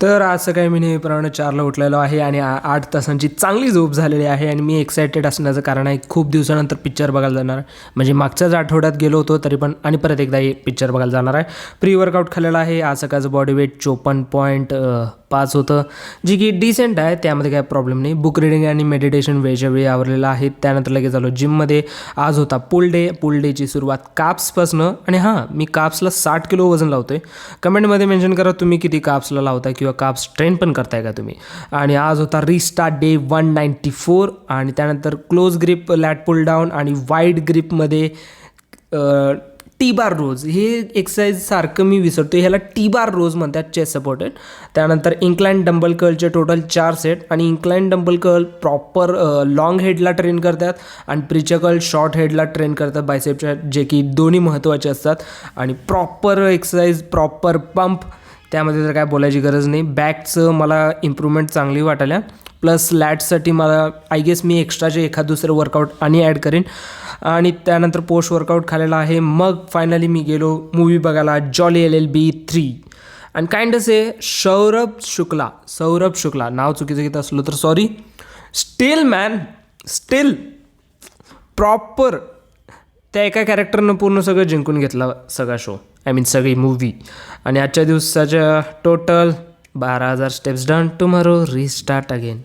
तर आज सकाळी मी नेहमीप्रमाणे 4ला उठलेलो आहे आणि 8 तासांची चांगली झोप झालेली आहे आणि मी एक्सायटेड असण्याचं कारण आहे खूप दिवसानंतर पिक्चर बघायला जाणार. म्हणजे मागच्याच आठवड्यात गेलो होतो तरी पण आणि परत एकदा पिक्चर बघायला जाणार आहे. प्री वर्कआउट खाल्लेला आहे. आज सकाळचं बॉडी वेट 54.5 होतं, जी की डिसेंट आहे, त्यामध्ये काय प्रॉब्लेम नाही. बुक रिडिंग आणि मेडिटेशन वेळच्या वेळी आवरलेलं आहे. त्यानंतर लगेच आलो जिममध्ये. आज होता पुल डेची सुरुवात काप्सपासनं. आणि हां, मी काप्सला 60 किलो वजन लावतो आहे. कमेंटमध्ये मेन्शन करा तुम्ही किती काप्सला लावता किंवा काप्स ट्रेन पण करताय का तुम्ही. आणि आज होता रिस्टार्ट डे 194 आणि त्यानंतर क्लोज ग्रिप लॅट पुल डाऊन आणि वाईड ग्रिपमध्ये टी बार रोज. हे एक्सरसाइज सारखं मी विसरतो, ह्याला टी बार रोज म्हणतात, चेस्ट सपोर्टेड. त्यानंतर इन्क्लाइन डंबल कर्लचे टोटल 4 सेट आणि incline dumbbell curl proper long हेडला ट्रेन करतात आणि प्रिचर कर्ल शॉर्ट हेडला ट्रेन करतात बायसेपच्या, जे की दोन्ही महत्त्वाचे असतात. आणि प्रॉपर एक्सरसाइज, प्रॉपर पंप, त्यामध्ये तर काय बोलायची गरज नाही. बॅकचं मला इम्प्रूव्हमेंट चांगली वाटायला. प्लस लॅट्ससाठी मला आय गेस मी एक्स्ट्राचे एखाद दुसरं वर्कआउट आणि ॲड करेन. आणि त्यानंतर पोस्ट वर्कआउट खाल्लेला आहे. मग फायनली मी गेलो मूवी बघायला, जॉली LLB 3. आणि काइंड असे सौरभ शुक्ला नाव चुकीचं घेत असलो तर सॉरी. स्टील प्रॉपर त्या एका कॅरेक्टरनं पूर्ण सगळं जिंकून घेतला सगळा शो, आय मीन सगळी मूवी. आणि आजच्या दिवसाच्या total 12,000 steps done. Tomorrow restart again.